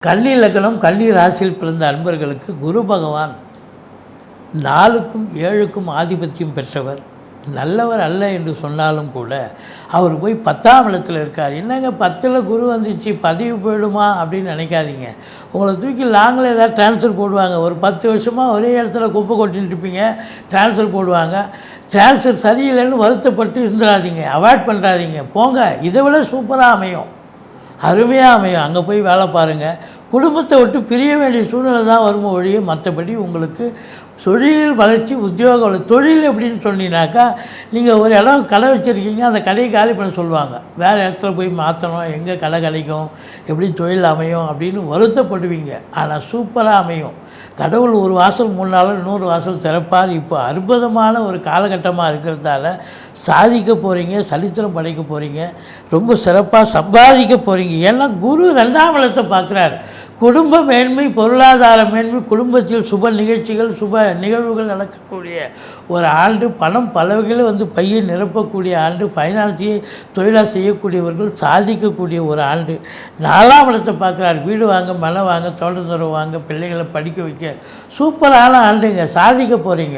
கன்னி லக்னம் கன்னி ராசியில் பிறந்த அன்பர்களுக்கு குரு பகவான் 4க்கும் 7க்கும் ஆதிபத்தியம் பெற்றவர். நல்லவர் அல்ல என்று சொன்னாலும் கூட அவர் போய் 10ஆம் இடத்துல இருக்கார். என்னங்க 10ல் குரு வந்துச்சு பதவி போயிடுமா அப்படின்னு நினைக்காதீங்க. உங்களை தூக்கி லாங்கில் ஏதாவது ட்ரான்ஸ்ஃபர் போடுவாங்க. ஒரு 10 வருஷமாக ஒரே இடத்துல குப்பை கொட்டின்னு இருப்பீங்க, ட்ரான்ஸ்ஃபர் போடுவாங்க. ட்ரான்ஸ்ஃபர் சரியில்லைன்னு வருத்தப்பட்டு இருந்துடாதீங்க, அவாய்ட் பண்ணுறாதீங்க, போங்க. இதை விட சூப்பராக அமையும், அருமையாக அமையும். அங்கே போய் வேலை பாருங்கள். குடும்பத்தை விட்டு பிரிய வேண்டிய சூழ்நிலை தான் வரும் ஒழிய மற்றபடி உங்களுக்கு தொழிலில் வளர்ச்சி, உத்தியோக தொழில் எப்படின்னு சொன்னீங்கன்னாக்கா, நீங்கள் ஒரு இடம் கடை வச்சுருக்கீங்க, அந்த கடையை காலி பண்ண சொல்லுவாங்க. வேறு இடத்துல போய் மாற்றணும், எங்கே கடை கிடைக்கும், எப்படி தொழில் அமையும் அப்படின்னு வருத்தப்படுவீங்க. ஆனால் சூப்பராக அமையும். கடவுள் ஒரு வாசல் 3 நாள் இன்னொரு வாசல் திறப்பார். இப்போ அற்புதமான ஒரு காலகட்டமாக இருக்கிறதால சாதிக்க போகிறீங்க, சரித்திரம் படைக்க போகிறீங்க, ரொம்ப சிறப்பாக சம்பாதிக்க போகிறீங்க. ஏன்னா குரு 2ஆம் இடத்தை பார்க்குறாரு. குடும்ப மேன்மை, பொருளாதார மேன்மை, குடும்பத்தில் சுப நிகழ்ச்சிகள், சுப நிகழ்வுகள் நடக்கக்கூடிய ஒரு ஆண்டு. பணம் பல வகையில் பையை நிரப்பக்கூடிய ஆண்டு. ஃபைனான்ஸையே தொழிலாக செய்யக்கூடியவர்கள் சாதிக்கக்கூடிய ஒரு ஆண்டு. 4ஆம் இடத்தை பார்க்குறாரு. வீடு வாங்க, மனை வாங்க, தோட்டத்துறை வாங்க, பிள்ளைகளை படிக்க வைக்க சூப்பரான ஆண்டுங்க. சாதிக்க போகிறீங்க.